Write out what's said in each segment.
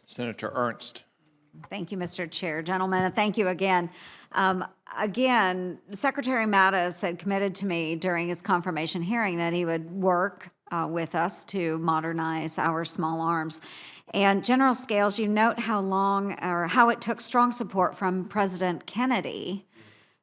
Senator Ernst. Thank you, Mr. Chair. Gentlemen, and thank you again. Again, Secretary Mattis had committed to me during his confirmation hearing that he would work with us to modernize our small arms. And General Scales, you note how it took strong support from President Kennedy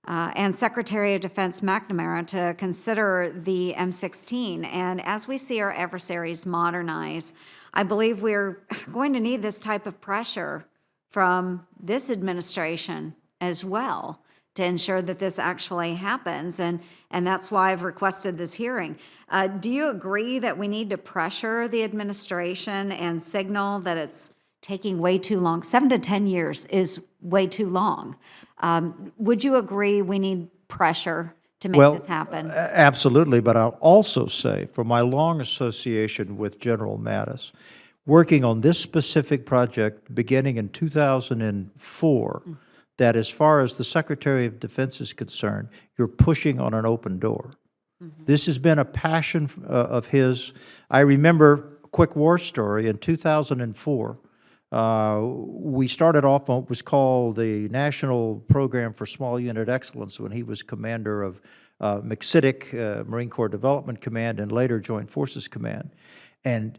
and Secretary of Defense McNamara to consider the M16. And as we see our adversaries modernize, I believe we're going to need this type of pressure from this administration as well to ensure that this actually happens. And that's why I've requested this hearing. Do you agree that we need to pressure the administration and signal that it's taking way too long? 7 to 10 years is way too long. Would you agree we need pressure to make this happen? Absolutely, but I'll also say, for my long association with General Mattis, working on this specific project beginning in 2004, that as far as the Secretary of Defense is concerned, you're pushing on an open door. This has been a passion of his. I remember a quick war story. In 2004, we started off on what was called the National Program for Small Unit Excellence when he was commander of McCittick, Marine Corps Development Command, and later Joint Forces Command. And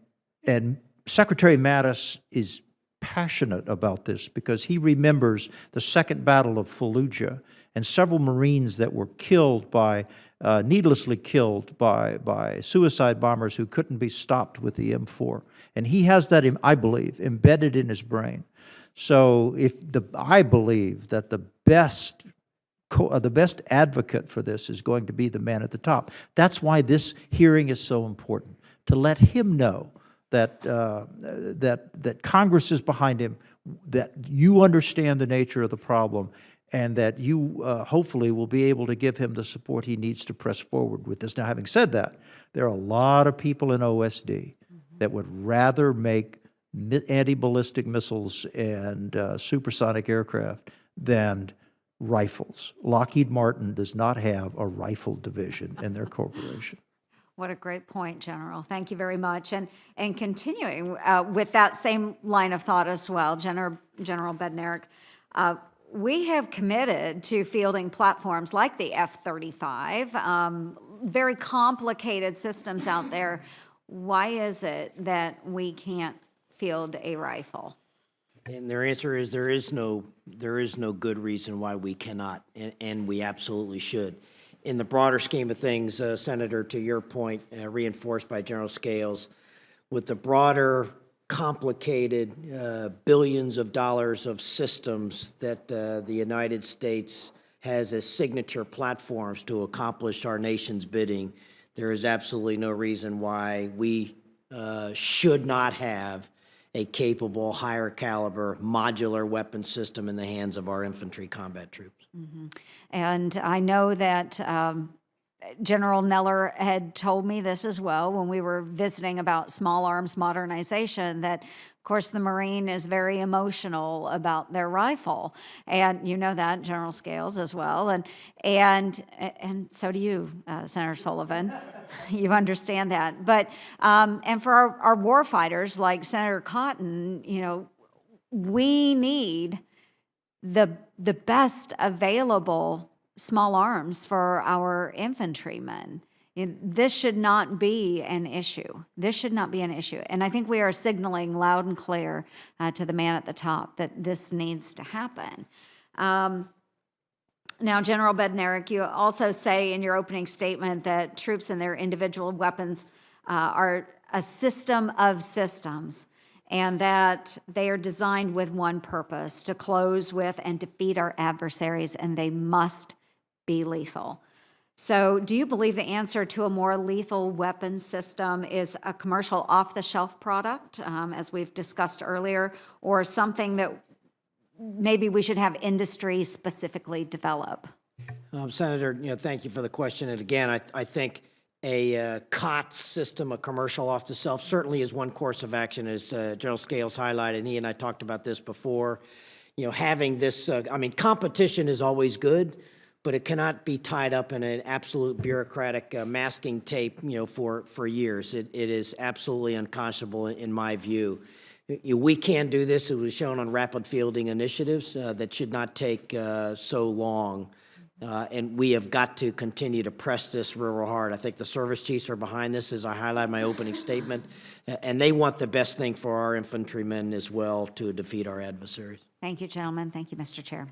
Secretary Mattis is passionate about this because he remembers the Second Battle of Fallujah and several Marines that were killed by, needlessly killed by suicide bombers who couldn't be stopped with the M4. And he has that, I believe, embedded in his brain. So I believe that the best advocate for this is going to be the man at the top. That's why this hearing is so important, to let him know that Congress is behind him, that you understand the nature of the problem, and that you hopefully will be able to give him the support he needs to press forward with this. Now, having said that, there are a lot of people in OSD that would rather make anti-ballistic missiles and supersonic aircraft than rifles. Lockheed Martin does not have a rifle division in their corporation. What a great point, General. Thank you very much. And continuing with that same line of thought as well, General Bednarek, we have committed to fielding platforms like the F-35, very complicated systems out there. Why is it that we can't field a rifle? And their answer is there is no good reason why we cannot, and we absolutely should. In the broader scheme of things, Senator, to your point, reinforced by General Scales, with the broader, complicated billions of dollars of systems that the United States has as signature platforms to accomplish our nation's bidding, there is absolutely no reason why we should not have a capable, higher caliber, modular weapon system in the hands of our infantry combat troops. And I know that General Neller had told me this as well when we were visiting about small arms modernization, that of course the Marine is very emotional about their rifle, and you know that, General Scales, as well, and so do you, Senator Sullivan. You understand that, but and for our war fighters like Senator Cotton, you know, we need the best available small arms for our infantrymen. This should not be an issue. This should not be an issue. And I think we are signaling loud and clear to the man at the top that this needs to happen. Now, General Bednarek, you also say in your opening statement that troops and their individual weapons are a system of systems, and that they are designed with one purpose, to close with and defeat our adversaries, and they must be lethal. So do you believe the answer to a more lethal weapon system is a commercial off-the-shelf product, as we've discussed earlier, or something that maybe we should have industry specifically develop? Senator, thank you for the question. And again, I think a COTS system, a commercial off-the-shelf, certainly is one course of action, as General Scales highlighted, and he and I talked about this before. Having this, competition is always good, but it cannot be tied up in an absolute bureaucratic masking tape, for years. It is absolutely unconscionable in my view. We can do this. It was shown on rapid fielding initiatives that should not take so long. And we have got to continue to press this real hard. I think the service chiefs are behind this, as I highlighted in my opening statement, and they want the best thing for our infantrymen as well to defeat our adversaries. Thank you, gentlemen. Thank you, Mr. Chair.